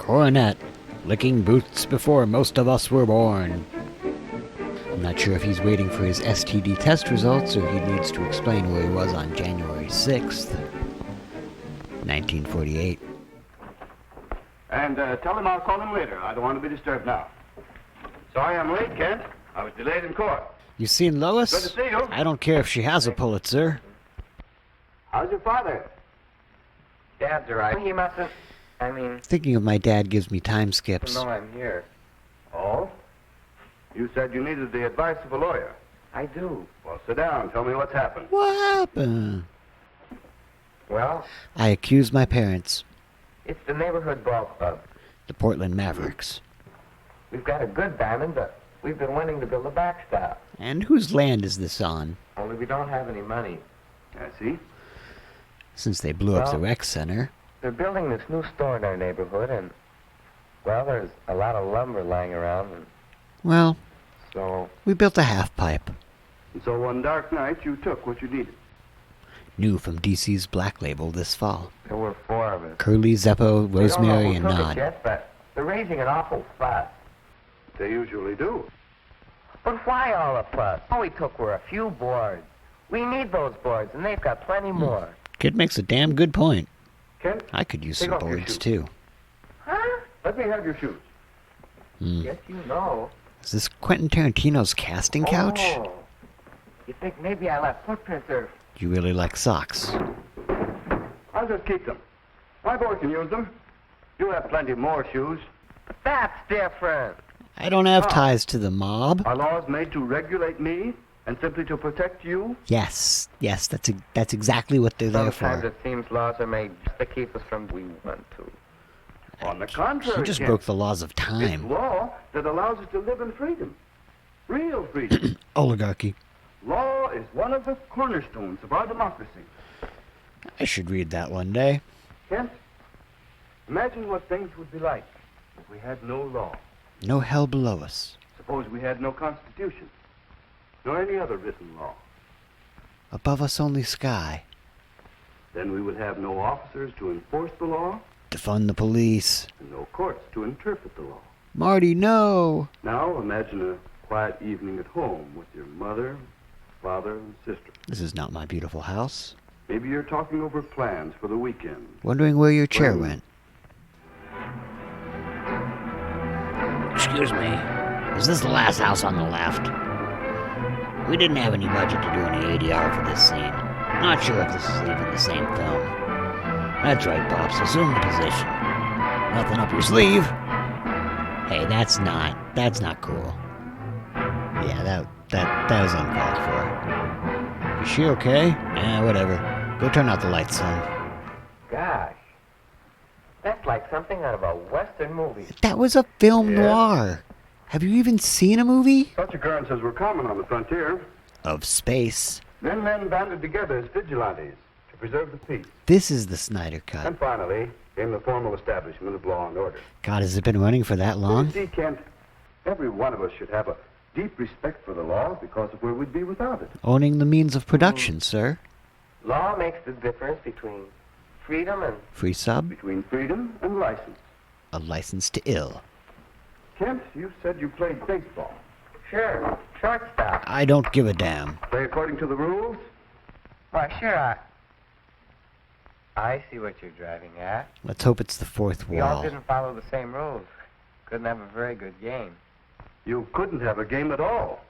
Coronet, licking boots before most of us were born. I'm not sure if he's waiting for his STD test results or he needs to explain where he was on January 6th, 1948. And tell him I'll call him later. I don't want to be disturbed now. Sorry I'm late, Kent. I was delayed in court. You seen Lois? Good to see you. I don't care if she has a Pulitzer. How's your father? Dad's all right. He mustn't. Thinking of my dad gives me time skips. know I'm here. Oh? You said you needed the advice of a lawyer. I do. Well, sit down. Tell me what's happened. What happened? Well, I accuse my parents, it's the neighborhood ball club. the Portland Mavericks. We've got a good diamond, but we've been wanting to build a backstop. And whose land is this on? Only we don't have any money. I see. Since they blew up the Well- rec center. They're building this new store in our neighborhood, and, well, there's a lot of lumber lying around, and Well, so... we built a half pipe. And so one dark night, you took what you needed. New from DC's Black Label this fall. There were 4 of us. Curly, Zeppo, We Rosemary, don't and know who took Nod. it yet, but they're raising an awful fuss. They usually do. But why all the fuss? All we took were a few boards. We need those boards, and they've got plenty more. Kid makes a damn good point. Kent, I could use Take some off your boards shoes. too. Huh? let me have your shoes. Yes, you know. Is this Quentin Tarantino's casting couch? Oh. You think maybe I left footprints there? You really like socks. I'll just keep them. My boy can use them. You have plenty more shoes. That's different. I don't have Ah. ties to the mob. Are laws made to regulate me and simply to protect you? Yes, that's exactly what they're there Sometimes for. it seems laws are made just to keep us from we want to. On the contrary, He just Kent. broke the laws of It's time. law that allows us to live in freedom. Real freedom. Oligarchy. Law is one of the cornerstones of our democracy. I should read that one day. Kent, imagine what things would be like if we had no law. No hell below us. Suppose we had no constitution, nor any other written law. Above us only sky. Then we would have no officers to enforce the law Defund the police. and no courts to interpret the law. Marty, no! Now imagine a quiet evening at home with your mother, father, and sister. This is not my beautiful house. Maybe you're talking over plans for the weekend. Wondering where your chair Well- went. Excuse me. Is this the last house on the left? We didn't have any budget to do any ADR for this scene. Not sure if this is even the same film. That's right, Pops. Assume the position. Nothing up your sleeve. Hey, that's not cool. Yeah, that was uncalled for. Is she okay? Whatever. Go turn out the lights, son. Gosh. That's like something out of a Western movie. That was a film Yeah. noir. Have you even seen a movie? Such occurrences were common on the frontier. Of space. Then men banded together as vigilantes to preserve the peace. This is the Snyder Cut. And finally came the formal establishment of law and order. God, has it been running for that You long? see, Kent, every one of us should have a deep respect for the law because of where we'd be without it. Owning the means of production, sir. Law makes the difference between freedom and... Free sub, Between freedom and license. a license to ill. Kent, you said you played baseball. Sure, shortstop. I don't give a damn. Play according to the rules? Why, sure, I see what you're driving at. Let's hope it's the fourth We all wall. didn't follow the same rules. Couldn't have a very good game. You couldn't have a game at all.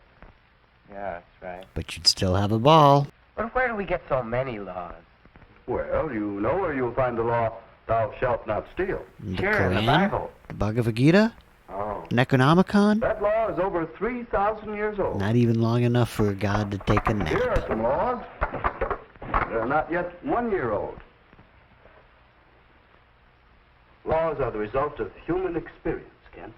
Yeah, that's right. But you'd still have a ball. But where do we get so many laws? Well, you know where you'll find the law, thou shalt not steal. The Sure, in the Quran, Bible. the Bhagavad Gita, Oh. Necronomicon. That law is over 3,000 years old. Not even long enough for God to take a Here nap. are some laws. They're not yet 1 year old. Laws are the result of human experience, Kent.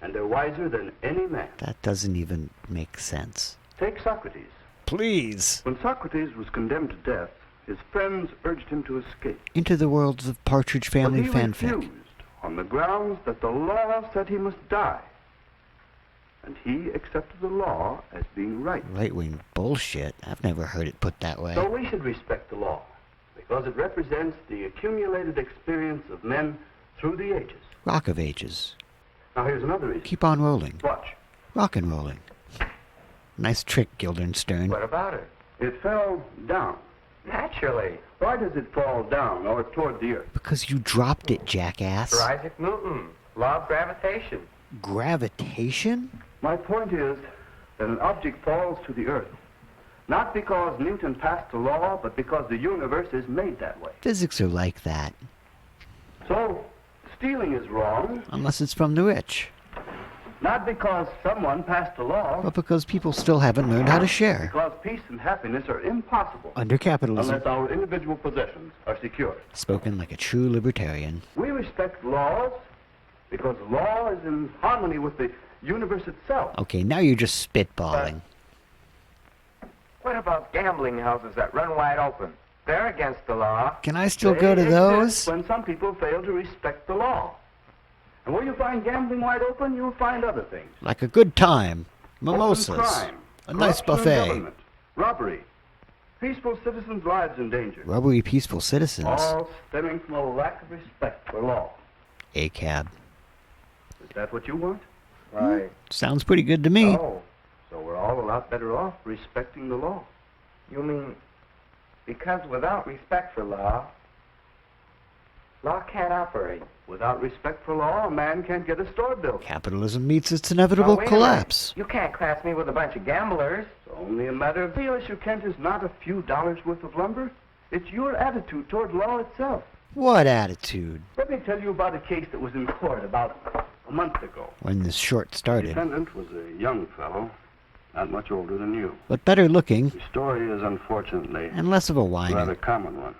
And they're wiser than any man. That doesn't even make sense. Take Socrates. Please. When Socrates was condemned to death, his friends urged him to escape. Into the worlds of Partridge Family But he fanfic. refused on the grounds that the law said he must die. And he accepted the law as being right. Right-wing bullshit. I've never heard it put that way. So we should respect the law, because it represents the accumulated experience of men through the ages. Rock of Ages. Now, here's another reason. Keep on rolling. Watch. Rock and rolling. Nice trick, Guildenstern. What about it? It fell down. Naturally. Why does it fall down or toward the earth? Because you dropped it, jackass. For Isaac Newton. Law of gravitation. Gravitation? My point is that an object falls to the earth, not because Newton passed a law, but because the universe is made that way. Physics are like that. So, stealing is wrong, Unless it's from the rich. not because someone passed a law, But because people still haven't learned how to share. because peace and happiness are impossible Under capitalism. unless our individual possessions are secure. Spoken like a true libertarian. We respect laws because law is in harmony with the universe itself. Okay, now you're just spitballing. What about gambling houses that run wide open? They're against the law. Can I still They go to exist those? when some people fail to respect the law. And where you find gambling wide open, you'll find other things. Like a good time. Open Mimosas. crime, A nice corruption in buffet. government, robbery, peaceful citizens' lives in danger. Rubbery peaceful citizens. All stemming from a lack of respect for law. A-cab. Is that what you want? Right. Sounds pretty good to me. Oh, so we're all a lot better off respecting the law. You mean, because without respect for law can't operate. Without respect for law, a man can't get a store built. Capitalism meets its inevitable Now, wait a minute. collapse. You can't class me with a bunch of gamblers. It's only a matter of the issue, Kent, is not a few dollars worth of lumber. It's your attitude toward law itself. What attitude? Let me tell you about a case that was in court about a month ago. When this short The started. defendant was a young fellow, not much older than you. But better looking, The story is unfortunately and less of a a rather whiner. common one.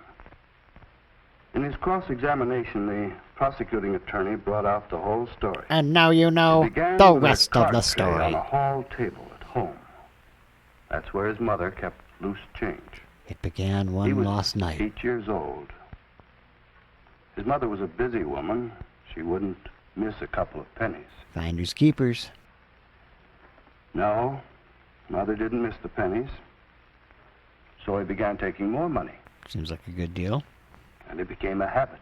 In his cross-examination, the prosecuting attorney brought out the whole story. And now you know It began the with a rest of card the tray story. on a hall table at home. That's where his mother kept loose change. It began He one was lost night. 8 years old. His mother was a busy woman. She wouldn't miss a couple of pennies. Finders keepers. No, mother didn't miss the pennies. So he began taking more money, Seems like a good deal. and it became a habit.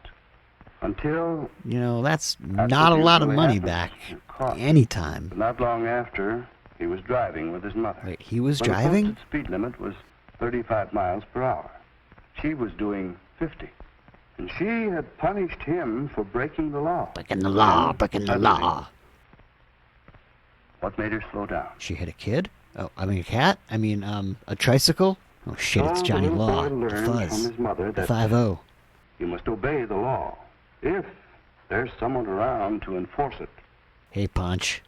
Until You know, that's That's not a what lot of usually money happens. back. You're caught. Anytime. not long after, he was driving with his mother. Wait, he was When driving? The posted speed limit was 35 miles per hour. She was doing 50. And she had punished him for breaking the law. Breaking the law, And breaking the other law. things. What made her slow down? She hit a kid? Oh, I mean a cat? I mean, a tricycle? Oh shit, it's So Johnny the little Law. boy The learned from Fuzz. his mother The that 5-0. you must obey the law if there's someone around to enforce it. Hey, Punch.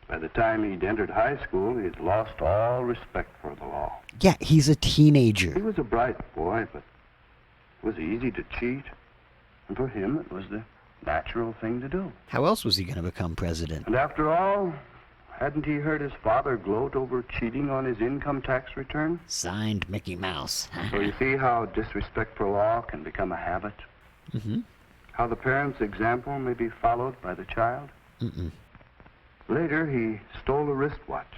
By the time he'd entered high school, he'd lost all respect for the law. Yeah, he's a He teenager. was a bright boy, but it was easy to cheat. And for him, it was the natural thing to do. How else was he going to become president? And after all, hadn't he heard his father gloat over cheating on his income tax return? Signed Mickey Mouse. So you see how disrespect for law can become a habit? Mm-hmm. How the parent's example may be followed by the child? Mm-mm. Later, he stole a wristwatch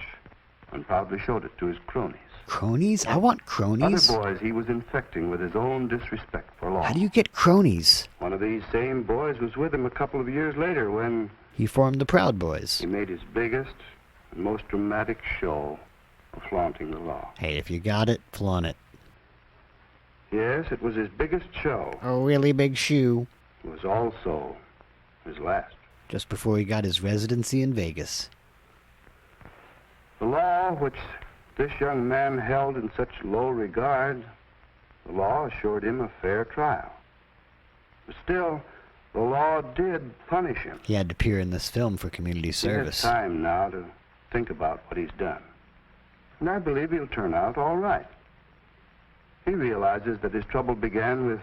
and proudly showed it to his cronies. Cronies? I want cronies. Other boys he was infecting with his own disrespect for law. How do you get cronies? One of these same boys was with him a couple of years later when He formed the Proud Boys. he made his biggest and most dramatic show of flaunting the law. Hey, if you got it, flaunt it. Yes, it was his biggest show. A really big shoe. It was also his last. Just before he got his residency in Vegas. The law, which this young man held in such low regard, the law assured him a fair trial. But still, the law did punish him. He had to appear in this film for community service. He has time now to think about what he's done. And I believe he'll turn out all right. He realizes that his trouble began with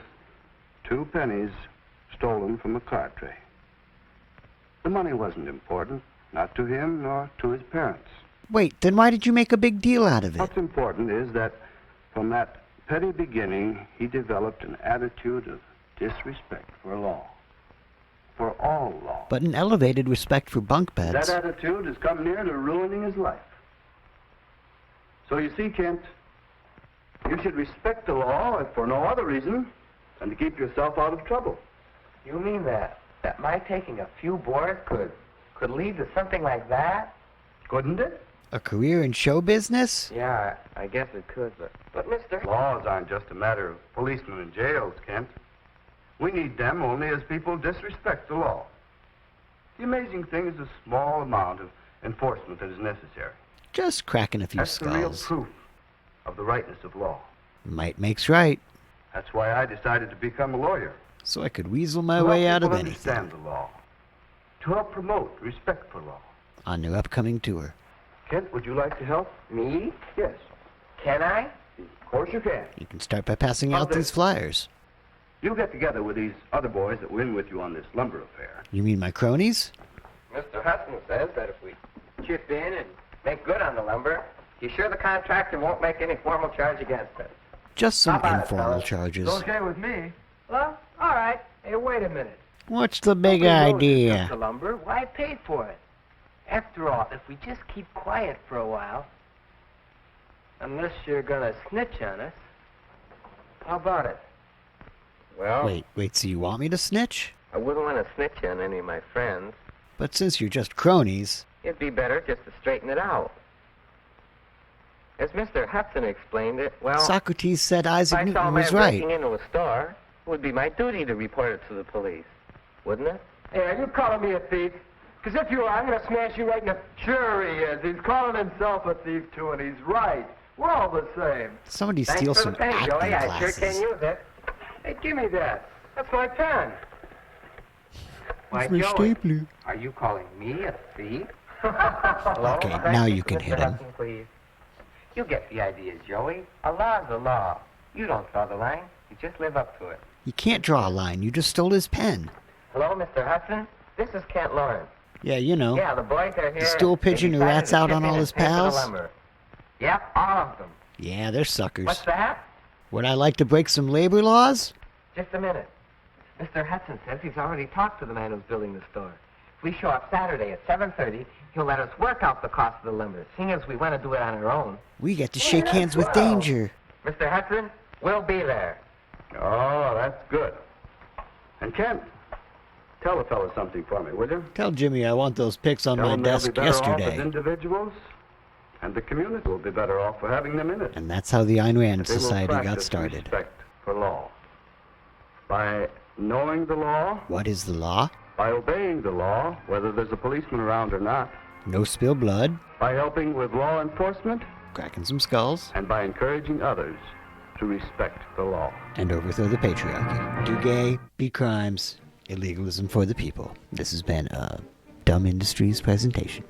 2 pennies stolen from a card tray. The money wasn't important, not to him nor to his parents. Wait, then why did you make a big deal out of it? What's important is that from that petty beginning, he developed an attitude of disrespect for law. For all law. But an elevated respect for bunk beds. That attitude has come near to ruining his life. So you see, Kent, you should respect the law if for no other reason than to keep yourself out of trouble. You mean that? that my taking a few boards could lead to something like that? Couldn't it? A career in show business? Yeah, I guess it could, but Mr. Laws aren't just a matter of policemen and jails, Kent. We need them only as people disrespect the law. The amazing thing is the small amount of enforcement that is necessary. Just cracking a few That's the real skulls. proof of the rightness of law. Might makes right. That's why I decided to become a lawyer. So I could weasel my To way help out of people anything. understand the law. To help promote respect for law. On their upcoming tour. Kent, would you like to help? Me? Yes. Can I? Of course you can. You can start by passing How's out these this? flyers. You get together with these other boys that were in with you on this lumber affair. You mean my cronies? Mr. Hudson says that if we chip in and make good on the lumber, he's sure the contractor won't make any formal charge against us. Just How some about it, informal fellas? charges. okay with me. Well, all right. Hey, wait a minute. What's the big Nobody knows it's idea? just the lumber. Why pay for it? After all, if we just keep quiet for a while, unless you're gonna snitch on us, how about it? Well, Wait, so you want me to snitch? I wouldn't want to snitch on any of my friends. But since you're just cronies, It'd be better just to straighten it out. As Mr. Hudson explained it, well, Socrates said if Isaac I saw Newton a was man right. breaking into a store, it would be my duty to report it to the police, wouldn't it? Hey, are you calling me a thief? Because if you are, I'm going to smash you right in the... Sure he is. He's calling himself a thief, too, and he's right. We're all the same. Somebody Thanks steal for some the pen, acting Joey. I sure classes. can use it. Hey, give me that. That's my pen. Why, It's my Joey, stapler. are you calling me a thief? Hello? Okay, Thank now you, you can Mr. hit him. Hudson, please. You get the idea, Joey. A law's a law. You don't draw the line. You just live up to it. You can't draw a line. You just stole his pen. Hello, Mr. Hudson? This is Kent Lawrence. Yeah, you know. Yeah, the boys are here. stool They pigeon who decided rats to out chip on in all and his pay for the pals? lumber. Yep, all of them. Yeah, they're suckers. What's that? Would I like to break some labor laws? Just a minute. Mr. Hudson says he's already talked to the man who's building the store. If we show up Saturday at 7:30, he'll let us work out the cost of the lumber, seeing as we want to do it on our own. We get to shake hands with Wow. danger. Mr. Hudson, we'll be there. Oh, that's good. And Kent, tell the fellas something for me, will you? Tell Jimmy I want those pics on Tell my them they'll be desk better off as yesterday. individuals, and the community will be better off for having them in it. And that's how the Ayn Rand They will Society got practice started. respect for law. By knowing the law, What is the law? by obeying the law, whether there's a policeman around or not, No spill blood, by helping with law enforcement, cracking some skulls, and by encouraging others to respect the law. and overthrow the patriarchy. Do gay, beat crimes, illegalism for the people. This has been a Dumb Industries presentation.